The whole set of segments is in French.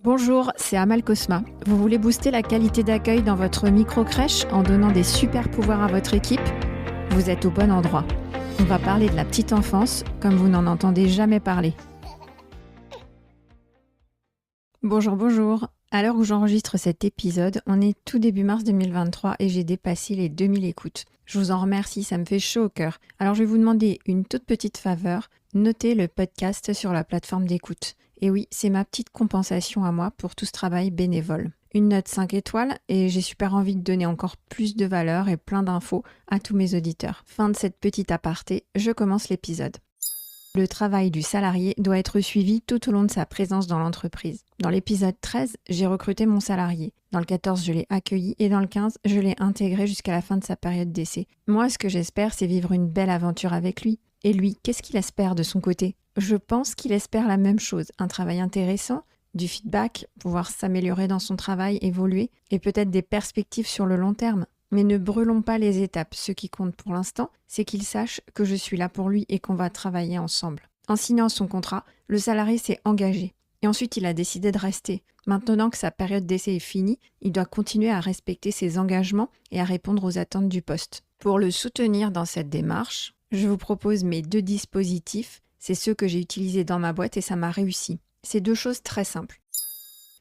Bonjour, c'est Amal Cosma. Vous voulez booster la qualité d'accueil dans votre micro-crèche en donnant des super pouvoirs à votre équipe? Vous êtes au bon endroit. On va parler de la petite enfance comme vous n'en entendez jamais parler. Bonjour. À l'heure où j'enregistre cet épisode, on est tout début mars 2023 et j'ai dépassé les 2000 écoutes. Je vous en remercie, ça me fait chaud au cœur. Alors je vais vous demander une toute petite faveur, notez le podcast sur la plateforme d'écoute. Et oui, c'est ma petite compensation à moi pour tout ce travail bénévole. Une note 5 étoiles et j'ai super envie de donner encore plus de valeur et plein d'infos à tous mes auditeurs. Fin de cette petite aparté, je commence l'épisode. Le travail du salarié doit être suivi tout au long de sa présence dans l'entreprise. Dans l'épisode 13, j'ai recruté mon salarié. Dans le 14, je l'ai accueilli et dans le 15, je l'ai intégré jusqu'à la fin de sa période d'essai. Moi, ce que j'espère, c'est vivre une belle aventure avec lui. Et lui, qu'est-ce qu'il espère de son côté? Je pense qu'il espère la même chose, un travail intéressant, du feedback, pouvoir s'améliorer dans son travail, évoluer, et peut-être des perspectives sur le long terme. Mais ne brûlons pas les étapes. Ce qui compte pour l'instant, c'est qu'il sache que je suis là pour lui et qu'on va travailler ensemble. En signant son contrat, le salarié s'est engagé. Et ensuite, il a décidé de rester. Maintenant que sa période d'essai est finie, il doit continuer à respecter ses engagements et à répondre aux attentes du poste. Pour le soutenir dans cette démarche, je vous propose mes 2 dispositifs. C'est ceux que j'ai utilisés dans ma boîte et ça m'a réussi. C'est 2 choses très simples.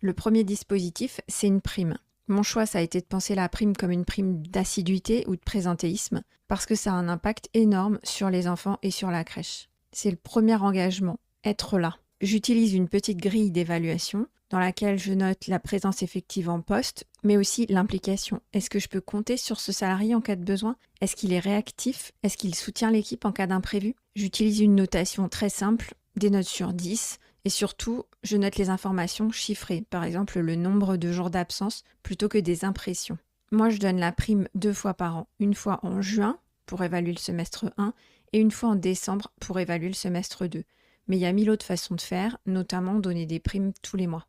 Le premier dispositif, c'est une prime. Mon choix, ça a été de penser la prime comme une prime d'assiduité ou de présentéisme, parce que ça a un impact énorme sur les enfants et sur la crèche. C'est le premier engagement, être là. J'utilise une petite grille d'évaluation dans laquelle je note la présence effective en poste, mais aussi l'implication. Est-ce que je peux compter sur ce salarié en cas de besoin? Est-ce qu'il est réactif? Est-ce qu'il soutient l'équipe en cas d'imprévu? J'utilise une notation très simple, des notes sur 10, et surtout, je note les informations chiffrées, par exemple le nombre de jours d'absence plutôt que des impressions. Moi, je donne la prime 2 fois par an, une fois en juin pour évaluer le semestre 1 et une fois en décembre pour évaluer le semestre 2. Mais il y a 1000 autres façons de faire, notamment donner des primes tous les mois.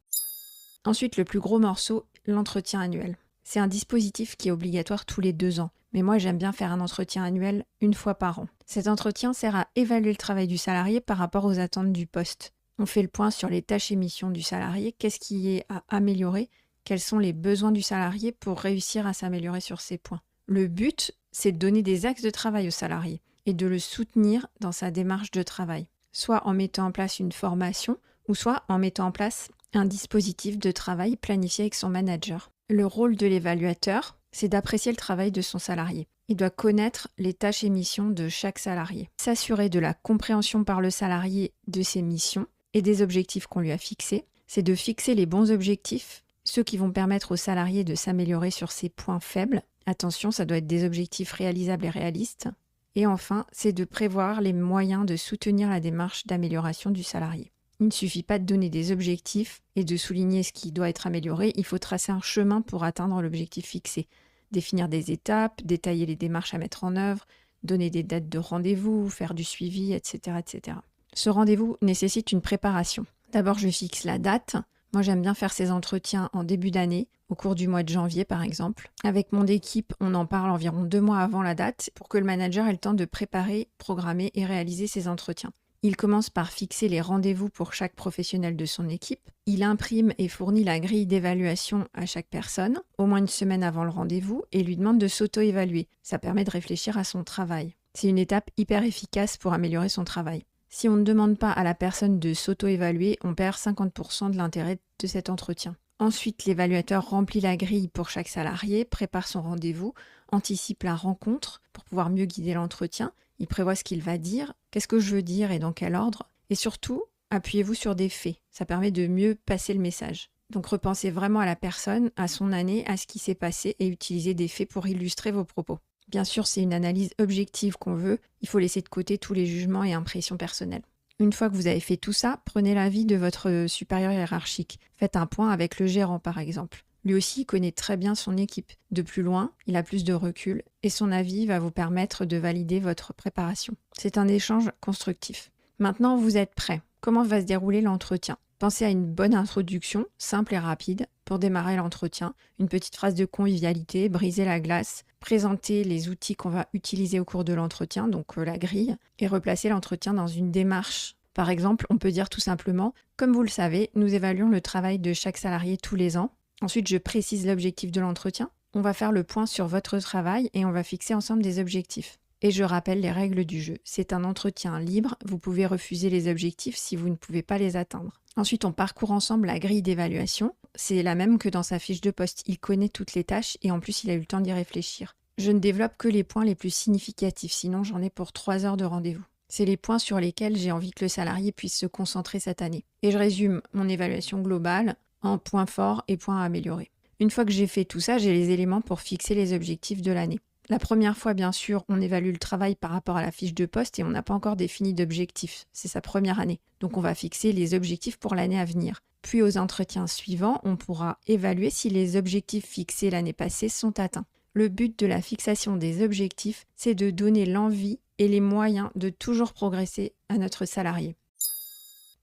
Ensuite, le plus gros morceau, l'entretien annuel. C'est un dispositif qui est obligatoire tous les 2 ans, mais moi j'aime bien faire un entretien annuel une fois par an. Cet entretien sert à évaluer le travail du salarié par rapport aux attentes du poste. On fait le point sur les tâches et missions du salarié, qu'est-ce qui est à améliorer, quels sont les besoins du salarié pour réussir à s'améliorer sur ces points. Le but, c'est de donner des axes de travail au salarié et de le soutenir dans sa démarche de travail, soit en mettant en place une formation ou soit en mettant en place un dispositif de travail planifié avec son manager. Le rôle de l'évaluateur, c'est d'apprécier le travail de son salarié. Il doit connaître les tâches et missions de chaque salarié, s'assurer de la compréhension par le salarié de ses missions et des objectifs qu'on lui a fixés. C'est de fixer les bons objectifs, ceux qui vont permettre au salarié de s'améliorer sur ses points faibles. Attention, ça doit être des objectifs réalisables et réalistes. Et enfin, c'est de prévoir les moyens de soutenir la démarche d'amélioration du salarié. Il ne suffit pas de donner des objectifs et de souligner ce qui doit être amélioré, il faut tracer un chemin pour atteindre l'objectif fixé. Définir des étapes, détailler les démarches à mettre en œuvre, donner des dates de rendez-vous, faire du suivi, etc., etc. Ce rendez-vous nécessite une préparation. D'abord, je fixe la date. Moi, j'aime bien faire ces entretiens en début d'année, au cours du mois de janvier par exemple. Avec mon équipe, on en parle environ 2 mois avant la date pour que le manager ait le temps de préparer, programmer et réaliser ces entretiens. Il commence par fixer les rendez-vous pour chaque professionnel de son équipe. Il imprime et fournit la grille d'évaluation à chaque personne, au moins une semaine avant le rendez-vous, et lui demande de s'auto-évaluer. Ça permet de réfléchir à son travail. C'est une étape hyper efficace pour améliorer son travail. Si on ne demande pas à la personne de s'auto-évaluer, on perd 50% de l'intérêt de cet entretien. Ensuite, l'évaluateur remplit la grille pour chaque salarié, prépare son rendez-vous, anticipe la rencontre pour pouvoir mieux guider l'entretien. Il prévoit ce qu'il va dire, qu'est-ce que je veux dire et dans quel ordre. Et surtout, appuyez-vous sur des faits. Ça permet de mieux passer le message. Donc repensez vraiment à la personne, à son année, à ce qui s'est passé et utilisez des faits pour illustrer vos propos. Bien sûr, c'est une analyse objective qu'on veut. Il faut laisser de côté tous les jugements et impressions personnelles. Une fois que vous avez fait tout ça, prenez l'avis de votre supérieur hiérarchique. Faites un point avec le gérant par exemple. Lui aussi, il connaît très bien son équipe. De plus loin, il a plus de recul et son avis va vous permettre de valider votre préparation. C'est un échange constructif. Maintenant, vous êtes prêts. Comment va se dérouler l'entretien? Pensez à une bonne introduction, simple et rapide, pour démarrer l'entretien. Une petite phrase de convivialité, briser la glace, présenter les outils qu'on va utiliser au cours de l'entretien, donc la grille, et replacer l'entretien dans une démarche Par exemple, on peut dire tout simplement, comme vous le savez, nous évaluons le travail de chaque salarié tous les ans. Ensuite, je précise l'objectif de l'entretien. On va faire le point sur votre travail et on va fixer ensemble des objectifs. Et je rappelle les règles du jeu. C'est un entretien libre, vous pouvez refuser les objectifs si vous ne pouvez pas les atteindre. Ensuite, on parcourt ensemble la grille d'évaluation. C'est la même que dans sa fiche de poste. Il connaît toutes les tâches et en plus, il a eu le temps d'y réfléchir. Je ne développe que les points les plus significatifs, sinon j'en ai pour 3 heures de rendez-vous. C'est les points sur lesquels j'ai envie que le salarié puisse se concentrer cette année. Et je résume mon évaluation globale en points forts et points à améliorer. Une fois que j'ai fait tout ça, j'ai les éléments pour fixer les objectifs de l'année. La première fois, bien sûr, on évalue le travail par rapport à la fiche de poste et on n'a pas encore défini d'objectifs. C'est sa première année. Donc on va fixer les objectifs pour l'année à venir. Puis aux entretiens suivants, on pourra évaluer si les objectifs fixés l'année passée sont atteints. Le but de la fixation des objectifs, c'est de donner l'envie et les moyens de toujours progresser à notre salarié.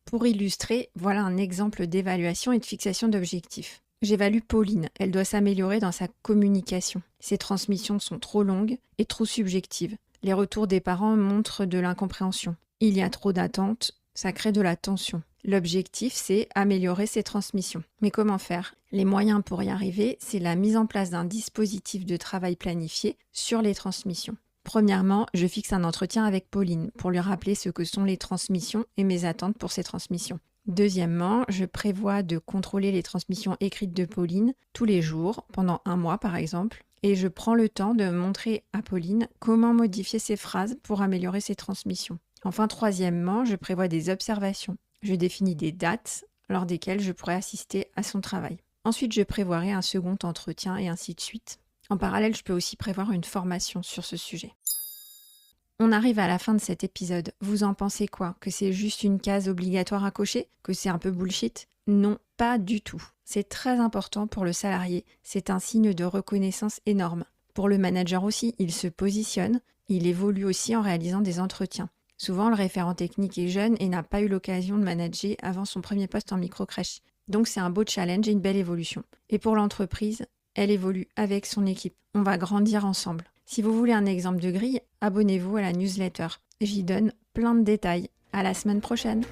Pour illustrer, voilà un exemple d'évaluation et de fixation d'objectifs. J'évalue Pauline, elle doit s'améliorer dans sa communication. Ses transmissions sont trop longues et trop subjectives. Les retours des parents montrent de l'incompréhension. Il y a trop d'attentes, ça crée de la tension. L'objectif, c'est améliorer ses transmissions. Mais comment faire ? Les moyens pour y arriver, c'est la mise en place d'un dispositif de travail planifié sur les transmissions. Premièrement, je fixe un entretien avec Pauline pour lui rappeler ce que sont les transmissions et mes attentes pour ces transmissions. Deuxièmement, je prévois de contrôler les transmissions écrites de Pauline tous les jours, pendant 1 mois par exemple, et je prends le temps de montrer à Pauline comment modifier ses phrases pour améliorer ses transmissions. Enfin, troisièmement, je prévois des observations. Je définis des dates lors desquelles je pourrai assister à son travail. Ensuite, je prévoirai un second entretien et ainsi de suite. En parallèle, je peux aussi prévoir une formation sur ce sujet. On arrive à la fin de cet épisode. Vous en pensez quoi ? Que c'est juste une case obligatoire à cocher ? Que c'est un peu bullshit ? Non, pas du tout. C'est très important pour le salarié. C'est un signe de reconnaissance énorme. Pour le manager aussi, il se positionne. Il évolue aussi en réalisant des entretiens. Souvent, le référent technique est jeune et n'a pas eu l'occasion de manager avant son premier poste en microcrèche. Donc c'est un beau challenge et une belle évolution. Et pour l'entreprise, elle évolue avec son équipe. On va grandir ensemble. Si vous voulez un exemple de grille, abonnez-vous à la newsletter. J'y donne plein de détails. À la semaine prochaine.